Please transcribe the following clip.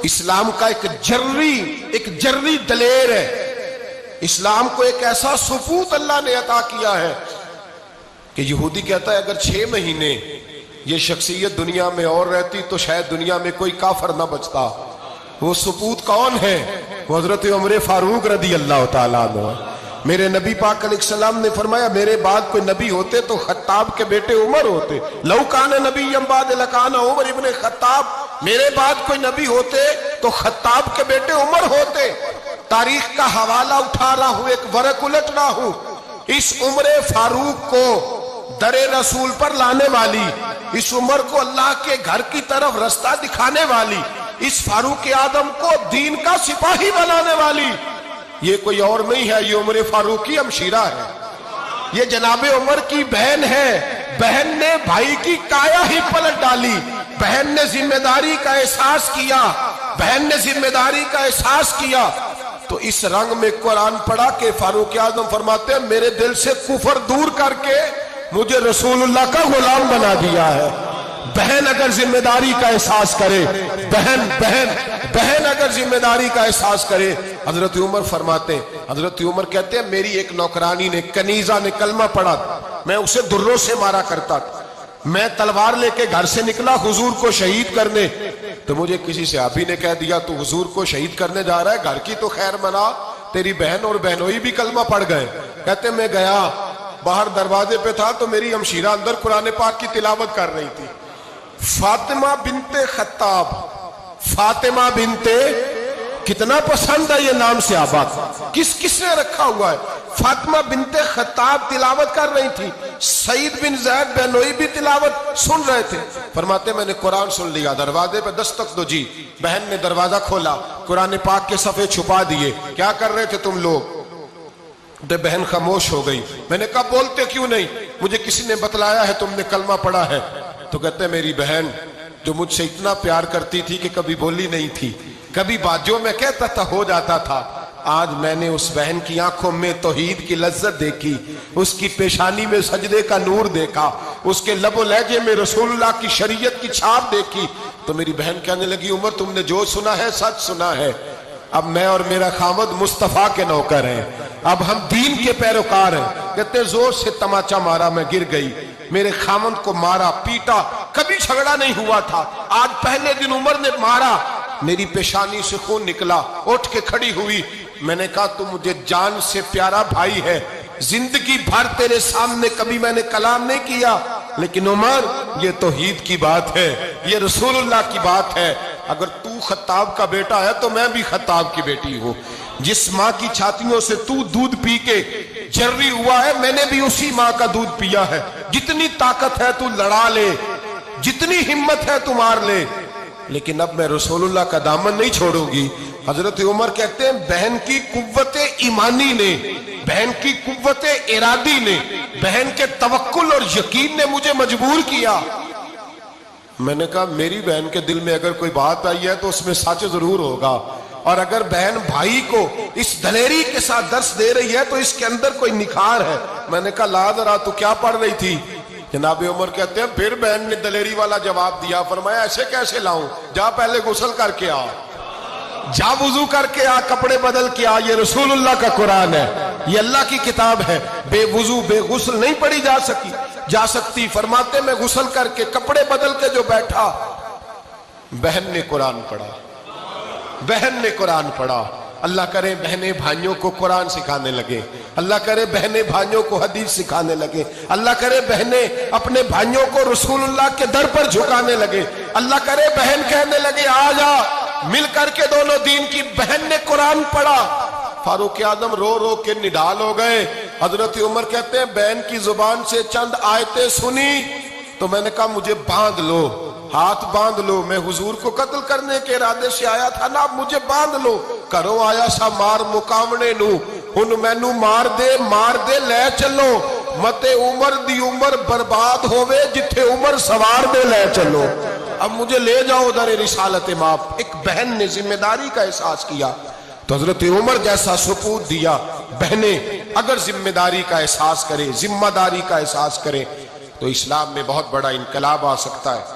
اسلام کا ایک جرری دلیر ہے۔ اسلام کو ایک ایسا ثبوت اللہ نے عطا کیا ہے کہ یہودی کہتا ہے اگر 6 مہینے یہ شخصیت دنیا میں اور رہتی تو شاید دنیا میں کوئی کافر نہ بچتا۔ وہ ثبوت کون ہے؟ وہ حضرت عمر فاروق رضی اللہ تعالیٰ عنہ۔ میرے نبی پاک علیہ السلام نے فرمایا میرے بعد کوئی نبی ہوتے تو خطاب کے بیٹے عمر ہوتے۔ لو کان نبی بعد لکان عمر ابن خطاب، میرے بعد کوئی نبی ہوتے تو خطاب کے بیٹے عمر ہوتے۔ تاریخ کا حوالہ اٹھا رہا ہوں، ایک ورق الٹ رہا ہوں۔ اس عمر فاروق کو در رسول پر لانے والی، اس عمر کو اللہ کے گھر کی طرف رستہ دکھانے والی، اس فاروق اعظم کو دین کا سپاہی بنانے والی، یہ کوئی اور نہیں ہے، یہ عمر فاروق کی ہمشیرہ ہے، یہ جناب عمر کی بہن ہے۔ بہن نے بھائی کی کایا ہی پلٹ ڈالی، بہن نے ذمہ داری کا احساس کیا، بہن نے ذمہ داری کا احساس کیا تو اس رنگ میں قرآن پڑھا کہ فاروق اعظم فرماتے ہیں میرے دل سے کفر دور کر کے مجھے رسول اللہ کا غلام بنا دیا ہے۔ بہن اگر ذمہ داری کا احساس کرے، بہن اگر ذمہ داری کا احساس کرے، حضرت عمر فرماتے ہیں، حضرت عمر کہتے ہیں میری ایک نوکرانی نے، کنیزہ نے کلمہ پڑھا، میں اسے دروں سے مارا کرتا تھا، میں تلوار لے کے گھر سے نکلا حضور کو شہید کرنے، تو مجھے کسی صحابی نے کہہ دیا تو حضور کو شہید کرنے جا رہا ہے، گھر کی تو خیر منا، تیری بہن اور بہنوئی بھی کلمہ پڑھ گئے۔ کہتے میں گیا، باہر دروازے پہ تھا تو میری ہمشیرہ اندر قرآن پاک کی تلاوت کر رہی تھی۔ فاطمہ بنت خطاب، فاطمہ بنت، کتنا پسند ہے یہ نام صحابہ، کس نے رکھا ہوا ہے؟ فاطمہ بنت خطاب تلاوت کر رہی تھی، سعید بن زید بہنوئی بھی تلاوت سن رہے تھے۔ فرماتے میں نے قرآن سن لیا، دروازے پہ دستک دو جی، بہن نے دروازہ کھولا، قرآن پاک کے صفحے چھپا دیے، کیا کر رہے تھے تم لوگ؟ بہن خاموش ہو گئی، میں نے کہا بولتے کیوں نہیں؟ مجھے کسی نے بتلایا ہے تم نے کلمہ پڑھا ہے۔ تو کہتے ہیں میری بہن جو مجھ سے اتنا پیار کرتی تھی کہ کبھی بولی نہیں تھی، کبھی بات جو میں کہتا تھا ہو جاتا تھا، آج میں نے اس بہن کی آنکھوں میں توحید کی لذت دیکھی، اس کی پیشانی میں سجدے کا نور دیکھا، اس کے لب و لہجے میں رسول اللہ کی شریعت کی چھاپ دیکھی، تو میری بہن کہنے لگی عمر تم نے جو سنا ہے سچ سنا ہے، اب میں اور میرا خامد مصطفیٰ کے نوکر ہیں، اب ہم دین کے پیروکار ہیں۔ کہتے زور سے تماچا مارا، میں گر گئی، میرے خامد کو مارا پیٹا، کبھی جھگڑا نہیں ہوا تھا، آج پہلے دن عمر نے مارا، میری پیشانی سے خون نکلا، اٹھ کے کھڑی ہوئی، میں نے کہا تو مجھے جان سے پیارا بھائی ہے، زندگی بھر تیرے سامنے کبھی میں نے کلام نہیں کیا، لیکن عمر یہ توحید کی بات ہے، یہ رسول اللہ کی بات ہے، اگر تو خطاب کا بیٹا ہے تو میں بھی خطاب کی بیٹی ہوں، جس ماں کی چھاتیوں سے تو دودھ پی کے جرری ہوا ہے میں نے بھی اسی ماں کا دودھ پیا ہے، جتنی طاقت ہے تو لڑا لے، جتنی ہمت ہے تو مار لے، لیکن اب میں رسول اللہ کا دامن نہیں چھوڑوں گی۔ حضرت عمر کہتے ہیں بہن کی قوت ایمانی نے، بہن کی قوت ارادی نے، بہن کے توکل اور یقین نے مجھے مجبور کیا۔ میں نے کہا میری بہن کے دل میں اگر کوئی بات آئی ہے تو اس میں سچ ضرور ہوگا، اور اگر بہن بھائی کو اس دلیری کے ساتھ درس دے رہی ہے تو اس کے اندر کوئی نکھار ہے۔ میں نے کہا لا ذرا تو کیا پڑھ رہی تھی؟ جناب عمر کہتے ہیں پھر بہن نے دلیری والا جواب دیا، فرمایا ایسے کیسے لاؤں؟ جا پہلے غسل کر کے آ، جا وضو کر کے آ، کپڑے بدل کے آ، یہ رسول اللہ کا قرآن ہے، یہ اللہ کی کتاب ہے، بے وضو بے غسل نہیں پڑھی جا سکتی۔ فرماتے میں غسل کر کے کپڑے بدل کے جو بیٹھا، بہن نے قرآن پڑھا، بہن نے قرآن پڑھا۔ اللہ کرے بہنیں بھائیوں کو قرآن سکھانے لگے، اللہ کرے بہنیں بھائیوں کو حدیث سکھانے لگے، اللہ کرے بہنیں اپنے بھائیوں کو رسول اللہ کے در پر جھکانے لگے، اللہ کرے بہن کہنے لگے آ جا مل کر کے دونوں دین کی۔ بہن نے قرآن پڑھا، فاروق اعظم رو رو کے نڈال ہو گئے۔ حضرت عمر کہتے ہیں بہن کی زبان سے چند آیتیں سنی تو میں نے کہا مجھے باندھ لو، ہاتھ باندھ لو، میں حضور کو قتل کرنے کے ارادے سے آیا تھا نا، مجھے باندھ لو، کرو آیا سا مار مقامنے نو، ہن مینو مار دے لے چلو، مت عمر دی عمر برباد ہوئے جتھے عمر سوار دے لے چلو، اب مجھے لے جاؤ در رسالت ماپ۔ ایک بہن نے ذمہ داری کا احساس کیا تو حضرت عمر جیسا سپوت دیا۔ بہنیں اگر ذمہ داری کا احساس کریں، ذمہ داری کا احساس کریں تو اسلام میں بہت بڑا انقلاب آ سکتا ہے۔